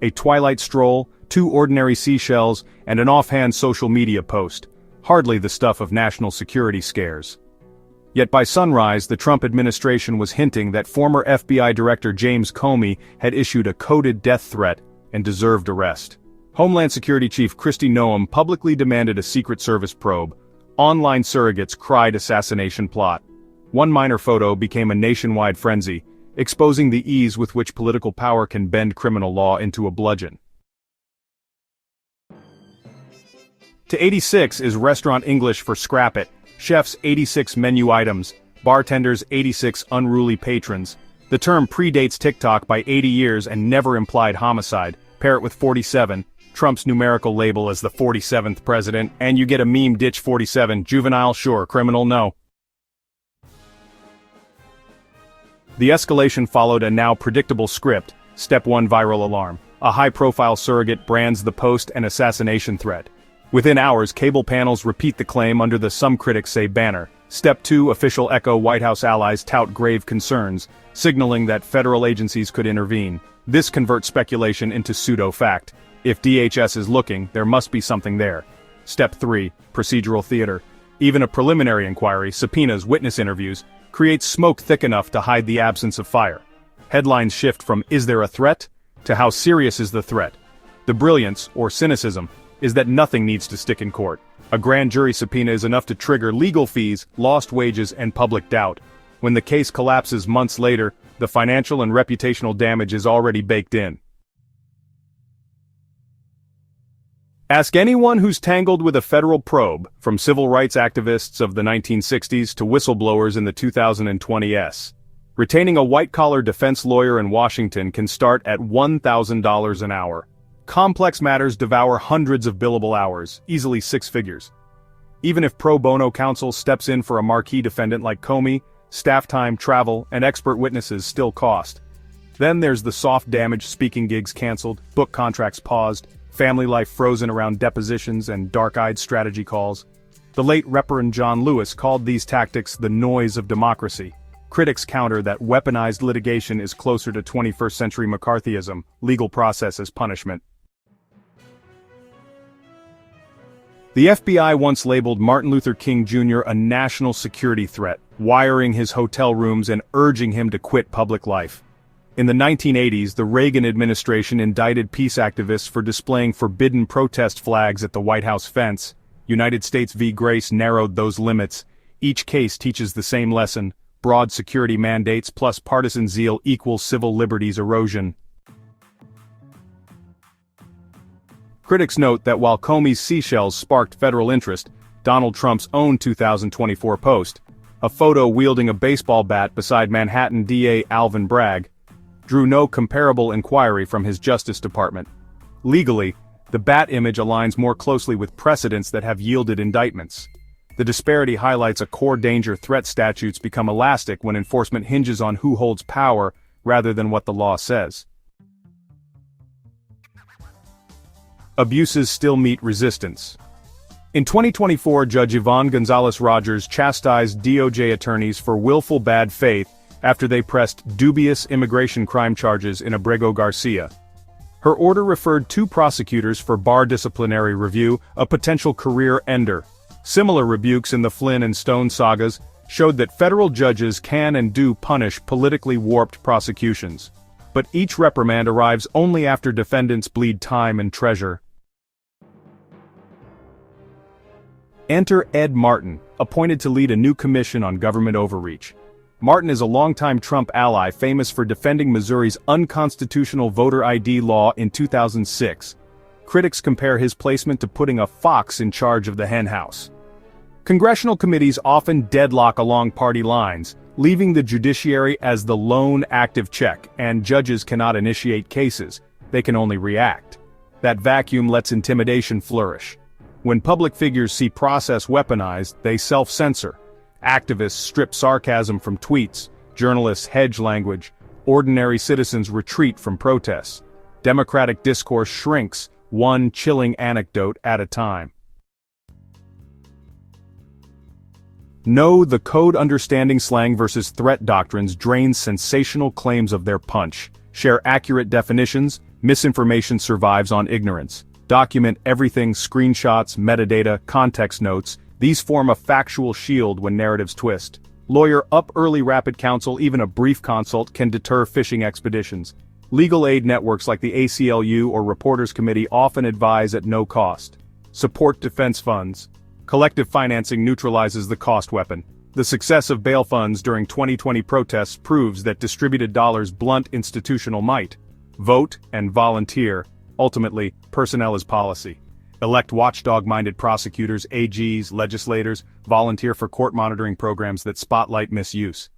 a twilight stroll, 2 ordinary seashells, and an offhand social media post. Hardly the stuff of national security scares. Yet by sunrise, the Trump administration was hinting that former FBI Director James Comey had issued a coded death threat and deserved arrest. Homeland Security Chief Kristi Noem publicly demanded a Secret Service probe. Online surrogates cried assassination plot. One minor photo became a nationwide frenzy, exposing the ease with which political power can bend criminal law into a bludgeon. To 86 is restaurant English for scrap it. Chefs 86 menu items, bartenders 86 unruly patrons. The term predates TikTok by 80 years and never implied homicide. Pair it with 47, Trump's numerical label as the 47th president, and you get a meme ditch 47, juvenile sure, criminal no. The escalation followed a now predictable script. Step 1 viral alarm. A high-profile surrogate brands the post an assassination threat. Within hours, cable panels repeat the claim under the "some critics say" banner. Step 2 official echo White House allies tout grave concerns, signaling that federal agencies could intervene. This converts speculation into pseudo-fact. If DHS is looking, there must be something there. Step 3 procedural theater. Even a preliminary inquiry, subpoenas, witness interviews, creates smoke thick enough to hide the absence of fire. Headlines shift from "is there a threat?" to "how serious is the threat?" The brilliance, or cynicism, is that nothing needs to stick in court. A grand jury subpoena is enough to trigger legal fees, lost wages, and public doubt. When the case collapses months later, the financial and reputational damage is already baked in. Ask anyone who's tangled with a federal probe, from civil rights activists of the 1960s to whistleblowers in the 2020s. Retaining a white-collar defense lawyer in Washington can start at $1,000 an hour. Complex matters devour hundreds of billable hours, easily 6 figures. Even if pro bono counsel steps in for a marquee defendant like Comey, staff time, travel, and expert witnesses still cost. Then there's the soft damage: speaking gigs canceled, book contracts paused, family life frozen around depositions and dark-eyed strategy calls. The late Reverend John Lewis called these tactics the noise of democracy. Critics counter that weaponized litigation is closer to 21st century McCarthyism, legal process as punishment. The FBI once labeled Martin Luther King Jr. a national security threat, wiring his hotel rooms and urging him to quit public life. In the 1980s, the Reagan administration indicted peace activists for displaying forbidden protest flags at the White House fence. United States v. Grace narrowed those limits. Each case teaches the same lesson: broad security mandates plus partisan zeal equals civil liberties erosion. Critics note that while Comey's seashells sparked federal interest, Donald Trump's own 2024 post, a photo wielding a baseball bat beside Manhattan DA Alvin Bragg, drew no comparable inquiry from his Justice Department. Legally, the bat image aligns more closely with precedents that have yielded indictments. The disparity highlights a core danger: threat statutes become elastic when enforcement hinges on who holds power rather than what the law says. Abuses still meet resistance. In 2024, Judge Yvonne Gonzalez-Rogers chastised DOJ attorneys for willful bad faith after they pressed dubious immigration crime charges in Abrego Garcia. Her order referred 2 prosecutors for bar disciplinary review, a potential career ender. Similar rebukes in the Flynn and Stone sagas showed that federal judges can and do punish politically warped prosecutions. But each reprimand arrives only after defendants bleed time and treasure. Enter Ed Martin, appointed to lead a new commission on government overreach. Martin is a longtime Trump ally famous for defending Missouri's unconstitutional voter ID law in 2006. Critics compare his placement to putting a fox in charge of the henhouse. Congressional committees often deadlock along party lines, leaving the judiciary as the lone active check, and judges cannot initiate cases, they can only react. That vacuum lets intimidation flourish. When public figures see process weaponized, they self-censor. Activists strip sarcasm from tweets, journalists hedge language, ordinary citizens retreat from protests. Democratic discourse shrinks, one chilling anecdote at a time. No, the code understanding slang versus threat doctrines drains sensational claims of their punch. Share accurate definitions, Misinformation survives on ignorance. Document everything: screenshots, metadata, context notes. These form a factual shield when narratives twist. Lawyer up early rapid counsel. Even a brief consult can deter phishing expeditions. Legal aid networks like the ACLU or Reporters Committee often advise at no cost. Support defense funds. Collective financing neutralizes the cost weapon. The success of bail funds during 2020 protests proves that distributed dollars blunt institutional might. Vote and volunteer. Ultimately, personnel is policy. Elect watchdog-minded prosecutors, AGs, legislators. Volunteer for court monitoring programs that spotlight misuse.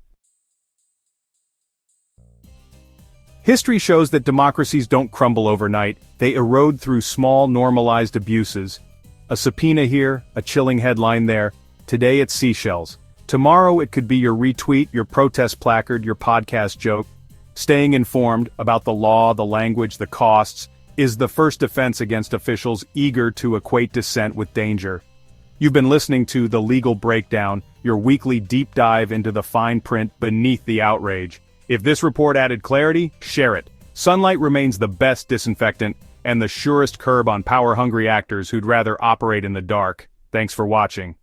History shows that democracies don't crumble overnight. They erode through small, normalized abuses. A subpoena here, a chilling headline there. Today it's Seashells. Tomorrow it could be your retweet, your protest placard, your podcast joke. Staying informed about the law, the language, the costs, is the first defense against officials eager to equate dissent with danger. You've been listening to The Legal Breakdown, your weekly deep dive into the fine print beneath the outrage. If this report added clarity, share it. Sunlight remains the best disinfectant and the surest curb on power-hungry actors who'd rather operate in the dark. Thanks for watching.